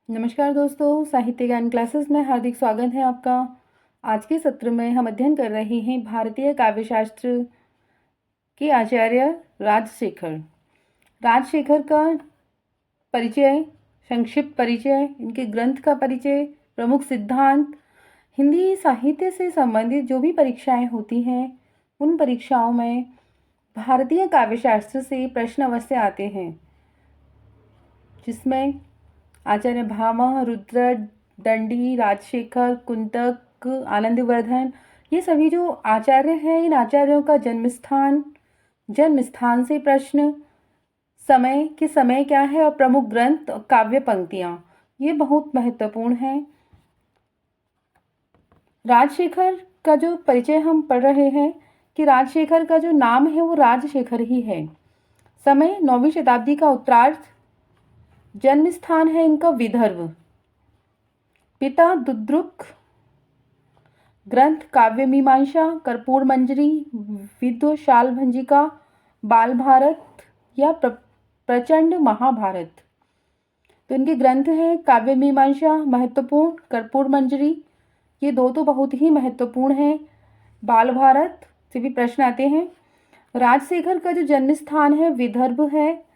नमस्कार दोस्तों, साहित्य ज्ञान क्लासेस में हार्दिक स्वागत है आपका। आज के सत्र में हम अध्ययन कर रहे हैं भारतीय काव्यशास्त्र के आचार्य राजशेखर। राजशेखर का परिचय, संक्षिप्त परिचय, इनके ग्रंथ का परिचय, प्रमुख सिद्धांत, हिंदी साहित्य से संबंधित जो भी परीक्षाएं होती हैं उन परीक्षाओं में भारतीय काव्यशास्त्र से प्रश्न अवश्य आते हैं, जिसमें आचार्य भामह, रुद्र, दंडी, राजशेखर, कुंतक, आनंदवर्धन, ये सभी जो आचार्य हैं, इन आचार्यों का जन्म स्थान से प्रश्न, समय क्या है और प्रमुख ग्रंथ और काव्य पंक्तियां, ये बहुत महत्वपूर्ण हैं। राजशेखर का जो परिचय हम पढ़ रहे हैं कि राजशेखर का जो नाम है वो राजशेखर ही है। समय 9वीं शताब्दी का उत्तरार्ध, जन्म स्थान है इनका विदर्भ, पिता दुद्रुक, ग्रंथ काव्य मीमांसा, कर्पूर मंजरी, विद्व शाल भंजिका, बाल भारत या प्रचंड महाभारत। तो इनके ग्रंथ हैं काव्य मीमांसा महत्वपूर्ण, कर्पूर मंजरी, ये दो तो बहुत ही महत्वपूर्ण हैं। बाल भारत से भी प्रश्न आते हैं। राजशेखर का जो जन्म स्थान है विदर्भ है,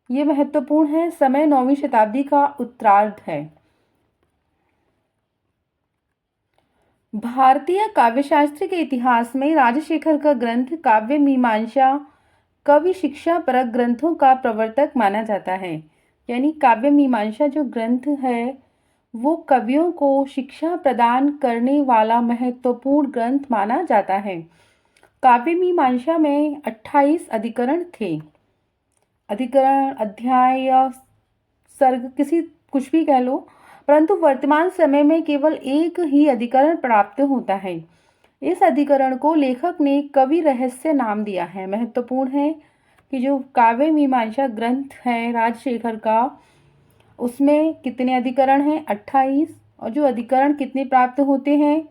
ये महत्वपूर्ण है। समय 9वीं शताब्दी का उत्तरार्ध है। भारतीय काव्यशास्त्र के इतिहास में राजशेखर का ग्रंथ काव्य मीमांसा कवि शिक्षा परक ग्रंथों का प्रवर्तक माना जाता है। यानी काव्य मीमांसा जो ग्रंथ है वो कवियों को शिक्षा प्रदान करने वाला महत्वपूर्ण ग्रंथ माना जाता है। काव्य मीमांसा में 28 अधिकरण थे। अधिकरण, अध्याय या सर्ग, किसी कुछ भी कह लो, परंतु वर्तमान समय में केवल एक ही अधिकरण प्राप्त होता है। इस अधिकरण को लेखक ने कवि रहस्य नाम दिया है। महत्वपूर्ण है कि जो काव्य मीमांसा ग्रंथ है राजशेखर का, उसमें कितने अधिकरण हैं? 28। और जो अधिकरण कितने प्राप्त होते हैं?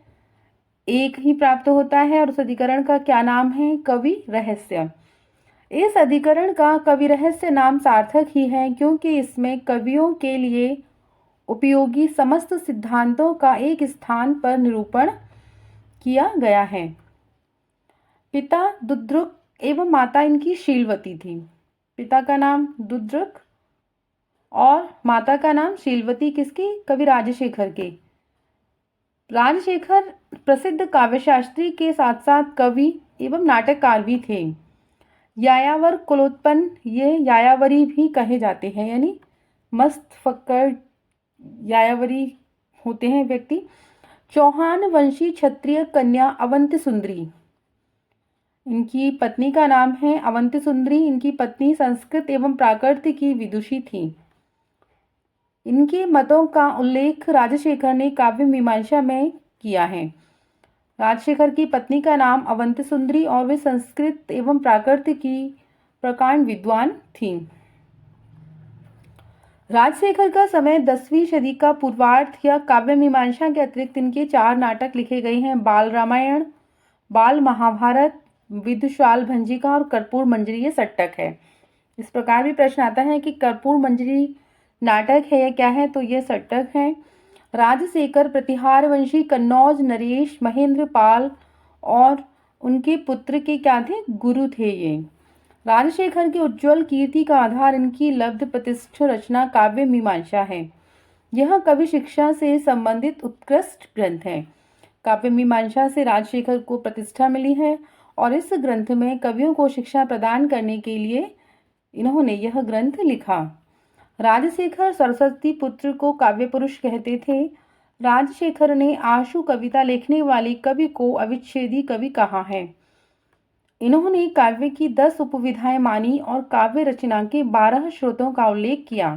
एक ही प्राप्त होता है, और उस अधिकरण का क्या नाम है? कवि रहस्य। इस अधिकरण का कवि रहस्य नाम सार्थक ही है, क्योंकि इसमें कवियों के लिए उपयोगी समस्त सिद्धांतों का एक स्थान पर निरूपण किया गया है। पिता दुद्रुक एवं माता इनकी शीलवती थी। पिता का नाम दुद्रुक और माता का नाम शीलवती, किसकी? कवि राजशेखर के। राजशेखर प्रसिद्ध काव्यशास्त्री के साथ साथ कवि एवं नाटककार भी थे। यायावर कुलोत्पन्न, ये यायावरी भी कहे जाते हैं, यानी मस्त फक्कर यायावरी होते हैं व्यक्ति। चौहान वंशी क्षत्रिय कन्या अवंति सुंदरी, इनकी पत्नी का नाम है अवंति सुंदरी। इनकी पत्नी संस्कृत एवं प्राकृत की विदुषी थी। इनके मतों का उल्लेख राजशेखर ने काव्य मीमांसा में किया है। राजशेखर की पत्नी का नाम अवंति सुंदरी और वे संस्कृत एवं प्राकृत की प्रकांड विद्वान थीं। राजशेखर का समय 10वीं सदी का पूर्वार्ध या काव्य मीमांसा के अतिरिक्त इनके 4 नाटक लिखे गए हैं। बाल रामायण, बाल महाभारत, विदुशाल भंजिका और कर्पूर मंजरी, ये सट्टक है। इस प्रकार भी प्रश्न आता है कि कर्पूर मंजरी नाटक है या क्या है, तो ये सट्टक है। राजशेखर प्रतिहार वंशी कन्नौज नरेश महेंद्र पाल और उनके पुत्र के क्या थे? गुरु थे ये। राजशेखर की उज्ज्वल कीर्ति का आधार इनकी लब्ध प्रतिष्ठ रचना काव्य मीमांसा है। यह कवि शिक्षा से संबंधित उत्कृष्ट ग्रंथ है। काव्य मीमांसा से राजशेखर को प्रतिष्ठा मिली है और इस ग्रंथ में कवियों को शिक्षा प्रदान करने के लिए इन्होंने यह ग्रंथ लिखा। राजशेखर सरस्वती पुत्र को काव्य पुरुष कहते थे। राजशेखर ने आशु कविता लिखने वाले कवि को अविच्छेदी कवि कहा है। इन्होंने काव्य की 10 उपविधाएं मानी और काव्य रचना के 12 स्रोतों का उल्लेख किया।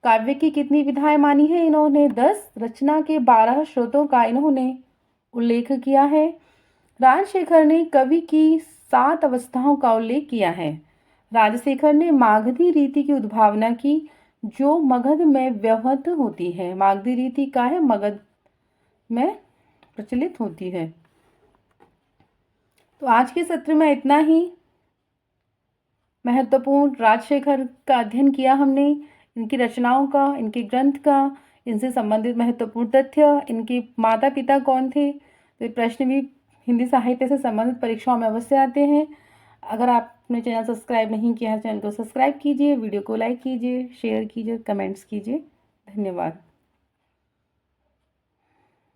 काव्य की कितनी विधाएं मानी है इन्होंने? 10। रचना के 12 स्रोतों का इन्होंने उल्लेख किया है। राजशेखर ने कवि की 7 अवस्थाओं का उल्लेख किया है। राजशेखर ने मागधी रीति की उद्भावना की, जो मगध में व्यवहृत होती है। मागधी रीति का है, मगध में प्रचलित होती है। तो आज के सत्र में इतना ही। महत्वपूर्ण राजशेखर का अध्ययन किया हमने। इनकी रचनाओं का, इनके ग्रंथ का, इनसे संबंधित महत्वपूर्ण तथ्य, इनके माता पिता कौन थे। तो ये प्रश्न भी हिंदी साहित्य से संबंधित परीक्षाओं में अवश्य आते हैं। अगर आपने चैनल सब्सक्राइब नहीं किया है, चैनल को सब्सक्राइब कीजिए, वीडियो को लाइक कीजिए, शेयर कीजिए, कमेंट्स कीजिए। धन्यवाद।